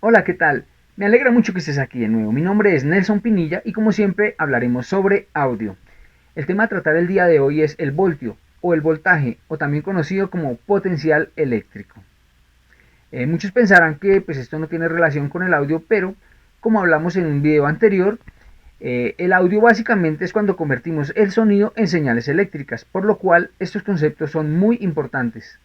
Hola, ¿qué tal? Me alegra mucho que estés aquí de nuevo. Mi nombre es Nelson Pinilla y como siempre hablaremos sobre audio. El tema a tratar el día de hoy es el voltio o el voltaje o también conocido como potencial eléctrico. Muchos pensarán que pues esto no tiene relación con el audio, pero como hablamos en un video anterior, el audio básicamente es cuando convertimos el sonido en señales eléctricas, por lo cual estos conceptos son muy importantes.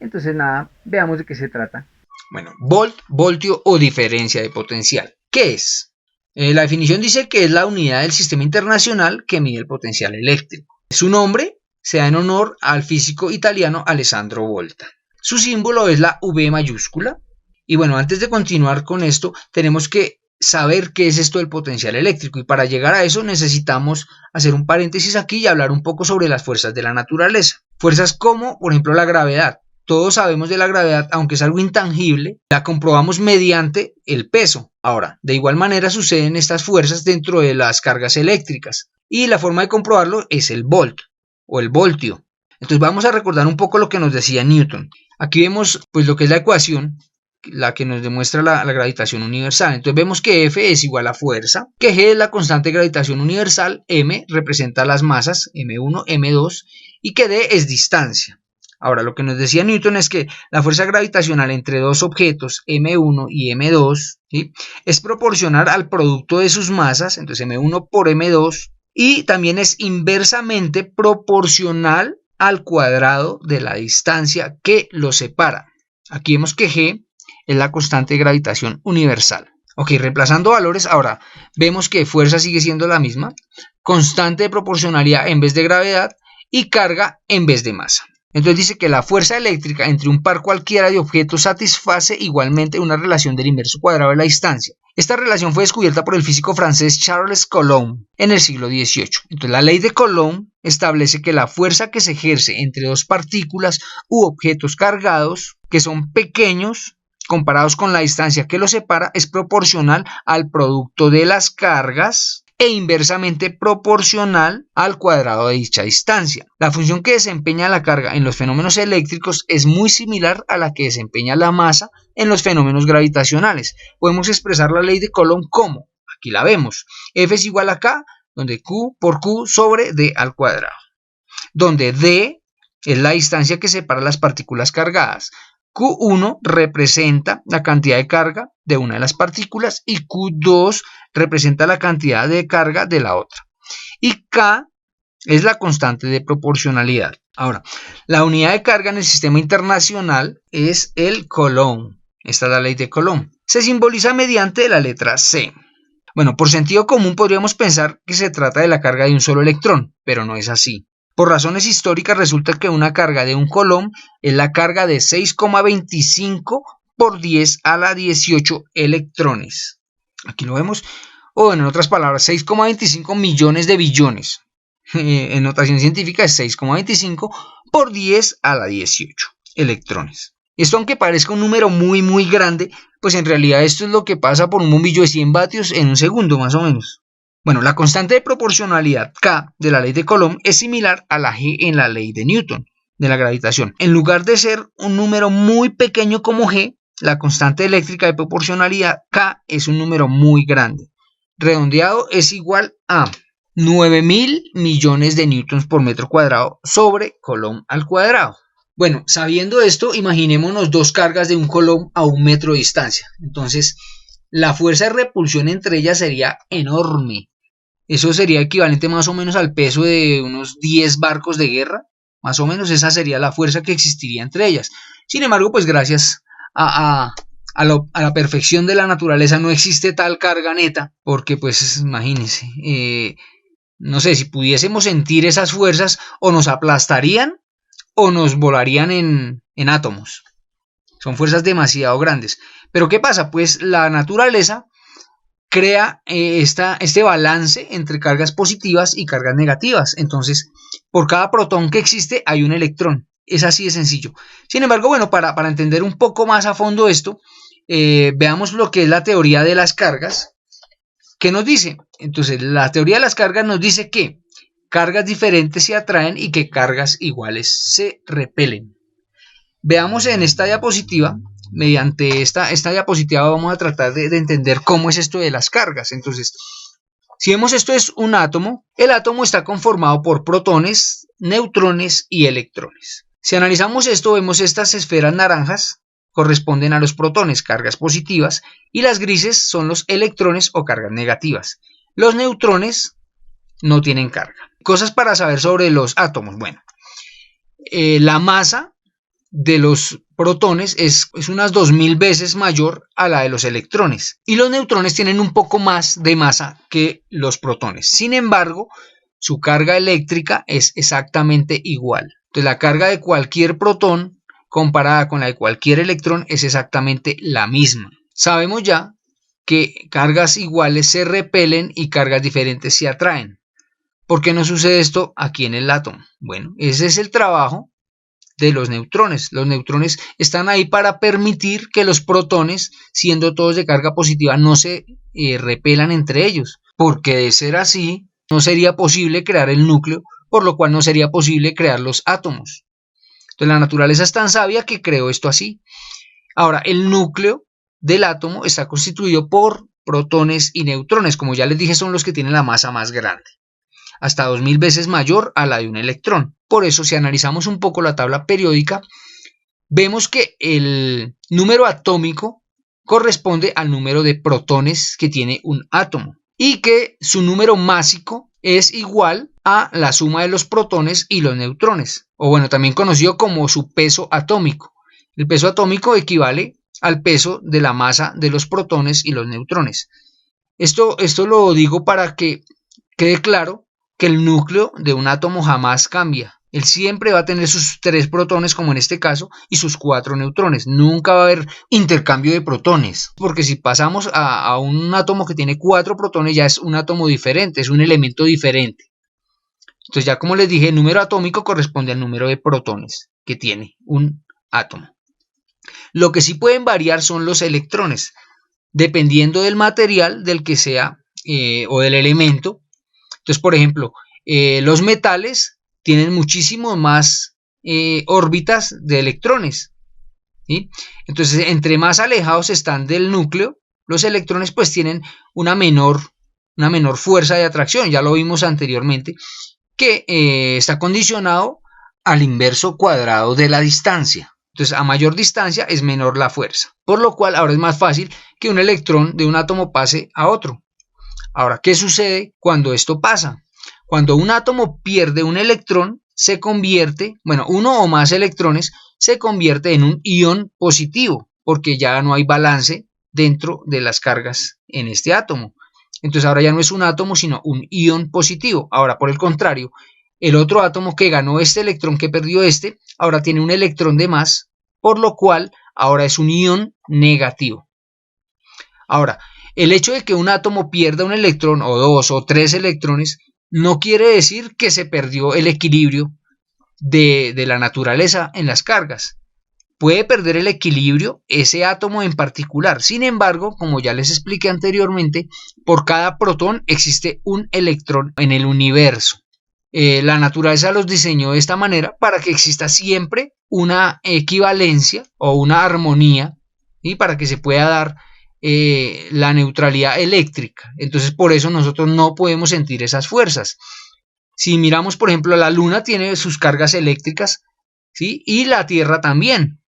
Entonces nada, veamos de qué se trata. Bueno, volt, voltio o diferencia de potencial. ¿Qué es? La definición dice que es la unidad del sistema internacional que mide el potencial eléctrico. Su nombre se da en honor al físico italiano Alessandro Volta. Su símbolo es la V mayúscula. Y bueno, antes de continuar con esto, tenemos que saber qué es esto del potencial eléctrico. Y para llegar a eso necesitamos hacer un paréntesis aquí y hablar un poco sobre las fuerzas de la naturaleza. Fuerzas como, por ejemplo, la gravedad. Todos sabemos de la gravedad, aunque es algo intangible, la comprobamos mediante el peso. Ahora, de igual manera suceden estas fuerzas dentro de las cargas eléctricas. Y la forma de comprobarlo es el volt o el voltio. Entonces vamos a recordar un poco lo que nos decía Newton. Aquí vemos pues lo que es la ecuación, la que nos demuestra la gravitación universal. Entonces vemos que F es igual a fuerza, que G es la constante de gravitación universal, M representa las masas, M1, M2, y que D es distancia. Ahora, lo que nos decía Newton es que la fuerza gravitacional entre dos objetos, M1 y M2, ¿sí?, es proporcional al producto de sus masas, entonces M1 por M2, y también es inversamente proporcional al cuadrado de la distancia que los separa. Aquí vemos que G es la constante de gravitación universal. Ok, reemplazando valores, ahora vemos que fuerza sigue siendo la misma, constante de proporcionalidad en vez de gravedad y carga en vez de masa. Entonces dice que la fuerza eléctrica entre un par cualquiera de objetos satisface igualmente una relación del inverso cuadrado de la distancia. Esta relación fue descubierta por el físico francés Charles Coulomb en el siglo XVIII. Entonces la ley de Coulomb establece que la fuerza que se ejerce entre dos partículas u objetos cargados que son pequeños comparados con la distancia que los separa es proporcional al producto de las cargas e inversamente proporcional al cuadrado de dicha distancia. La función que desempeña la carga en los fenómenos eléctricos es muy similar a la que desempeña la masa en los fenómenos gravitacionales. Podemos expresar la ley de Coulomb como, aquí la vemos, F es igual a K, donde Q por Q sobre D al cuadrado, donde D es la distancia que separa las partículas cargadas. Q1 representa la cantidad de carga de una de las partículas y Q2 representa la cantidad de carga de la otra. Y K es la constante de proporcionalidad. Ahora, la unidad de carga en el sistema internacional es el Coulomb. Esta es la ley de Coulomb. Se simboliza mediante la letra C. Bueno, por sentido común podríamos pensar que se trata de la carga de un solo electrón, pero no es así. Por razones históricas resulta que una carga de un Coulomb es la carga de 6,25 por 10 a la 18 electrones. Aquí lo vemos. O bueno, en otras palabras, 6,25 millones de billones. En notación científica es 6,25 por 10 a la 18 electrones. Esto, aunque parezca un número muy grande, pues en realidad esto es lo que pasa por un bombillo de 100 vatios en un segundo más o menos. Bueno, la constante de proporcionalidad K de la ley de Coulomb es similar a la G en la ley de Newton de la gravitación. En lugar de ser un número muy pequeño como G, la constante eléctrica de proporcionalidad K es un número muy grande. Redondeado es igual a 9.000 millones de newtons por metro cuadrado sobre Coulomb al cuadrado. Bueno, sabiendo esto, imaginémonos dos cargas de un Coulomb a 1 metro de distancia. Entonces, la fuerza de repulsión entre ellas sería enorme. Eso sería equivalente más o menos al peso de unos 10 barcos de guerra. Más o menos esa sería la fuerza que existiría entre ellas. Sin embargo, pues gracias a la perfección de la naturaleza no existe tal carga neta. Porque pues imagínense, no sé, si pudiésemos sentir esas fuerzas o nos aplastarían o nos volarían en átomos. Son fuerzas demasiado grandes. Pero ¿qué pasa? Pues la naturaleza crea este balance entre cargas positivas y cargas negativas. Entonces, por cada protón que existe hay un electrón. Es así de sencillo. Sin embargo, bueno, para entender un poco más a fondo esto, veamos lo que es la teoría de las cargas. ¿Qué nos dice? Entonces, la teoría de las cargas nos dice que cargas diferentes se atraen y que cargas iguales se repelen. Veamos en esta diapositiva mediante esta diapositiva vamos a tratar de entender cómo es esto de las cargas. Entonces, si vemos esto es un átomo, el átomo está conformado por protones, neutrones y electrones. Si analizamos esto, vemos estas esferas naranjas corresponden a los protones, cargas positivas, y las grises son los electrones o cargas negativas. Los neutrones no tienen carga. Cosas para saber sobre los átomos. Bueno, la masa de los protones es unas 2000 veces mayor a la de los electrones, y los neutrones tienen un poco más de masa que los protones. Sin embargo, su carga eléctrica es exactamente igual. Entonces, la carga de cualquier protón comparada con la de cualquier electrón es exactamente la misma. Sabemos ya que cargas iguales se repelen y cargas diferentes se atraen. ¿Por qué no sucede esto aquí en el átomo? Bueno, ese es el trabajo de los neutrones. Los neutrones están ahí para permitir que los protones, siendo todos de carga positiva, no se repelan entre ellos, porque de ser así, no sería posible crear el núcleo, por lo cual no sería posible crear los átomos. Entonces la naturaleza es tan sabia que creó esto así. Ahora, el núcleo del átomo está constituido por protones y neutrones, como ya les dije, son los que tienen la masa más grande, hasta 2000 veces mayor a la de un electrón. Por eso, si analizamos un poco la tabla periódica, vemos que el número atómico corresponde al número de protones que tiene un átomo y que su número másico es igual a la suma de los protones y los neutrones, o bueno, también conocido como su peso atómico. El peso atómico equivale al peso de la masa de los protones y los neutrones. Esto lo digo para que quede claro que el núcleo de un átomo jamás cambia. Él siempre va a tener sus 3 protones, como en este caso, y sus 4 neutrones. Nunca va a haber intercambio de protones, porque si pasamos a un átomo que tiene 4 protones, ya es un átomo diferente, es un elemento diferente. Entonces, ya como les dije, el número atómico corresponde al número de protones que tiene un átomo. Lo que sí pueden variar son los electrones, dependiendo del material del que sea o del elemento. Entonces, por ejemplo, los metales tienen muchísimo más órbitas de electrones, ¿sí? Entonces, entre más alejados están del núcleo, los electrones pues tienen una menor fuerza de atracción. Ya lo vimos anteriormente, que está condicionado al inverso cuadrado de la distancia. Entonces, a mayor distancia es menor la fuerza, por lo cual ahora es más fácil que un electrón de un átomo pase a otro. Ahora, ¿qué sucede cuando esto pasa? Cuando un átomo pierde un electrón, se convierte, bueno, uno o más electrones, se convierte en un ion positivo, porque ya no hay balance dentro de las cargas en este átomo. Entonces ahora ya no es un átomo, sino un ion positivo. Ahora, por el contrario, el otro átomo que ganó este electrón que perdió este, ahora tiene un electrón de más, por lo cual ahora es un ion negativo. Ahora, el hecho de que un átomo pierda un electrón o 2 o 3 electrones no quiere decir que se perdió el equilibrio de la naturaleza en las cargas. Puede perder el equilibrio ese átomo en particular. Sin embargo, como ya les expliqué anteriormente, por cada protón existe un electrón en el universo. La naturaleza los diseñó de esta manera para que exista siempre una equivalencia o una armonía, y para que se pueda dar la neutralidad eléctrica. Entonces, por eso nosotros no podemos sentir esas fuerzas. Si miramos, por ejemplo, la Luna tiene sus cargas eléctricas, ¿sí? Y la Tierra también.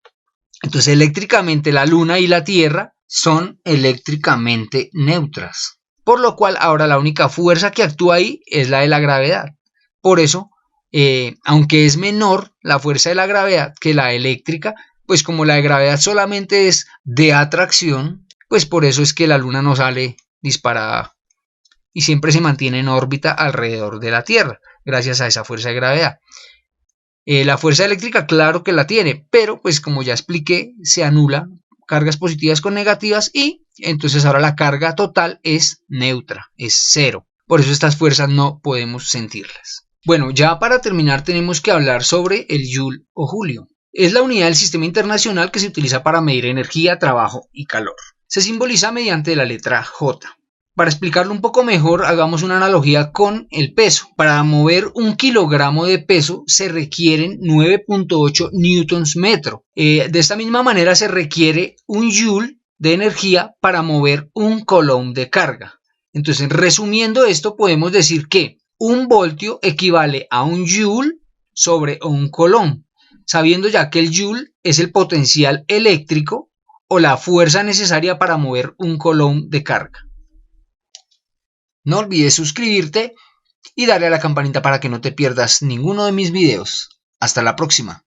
Entonces, eléctricamente la Luna y la Tierra son eléctricamente neutras. Por lo cual, ahora la única fuerza que actúa ahí es la de la gravedad. Por eso, aunque es menor la fuerza de la gravedad que la eléctrica, pues como la de gravedad solamente es de atracción, pues por eso es que la Luna no sale disparada y siempre se mantiene en órbita alrededor de la Tierra, gracias a esa fuerza de gravedad. La fuerza eléctrica, claro que la tiene, pero pues como ya expliqué, se anula cargas positivas con negativas y entonces ahora la carga total es neutra, es cero. Por eso estas fuerzas no podemos sentirlas. Bueno, ya para terminar tenemos que hablar sobre el Joule o Julio. Es la unidad del sistema internacional que se utiliza para medir energía, trabajo y calor. Se simboliza mediante la letra J. Para explicarlo un poco mejor, hagamos una analogía con el peso. Para mover 1 kilogramo de peso se requieren 9.8 newtons metro. De esta misma manera se requiere 1 joule de energía para mover 1 coulomb de carga. Entonces, resumiendo esto, podemos decir que 1 voltio equivale a 1 joule sobre 1 coulomb, sabiendo ya que el joule es el potencial eléctrico o la fuerza necesaria para mover 1 coulomb de carga. No olvides suscribirte y darle a la campanita para que no te pierdas ninguno de mis videos. Hasta la próxima.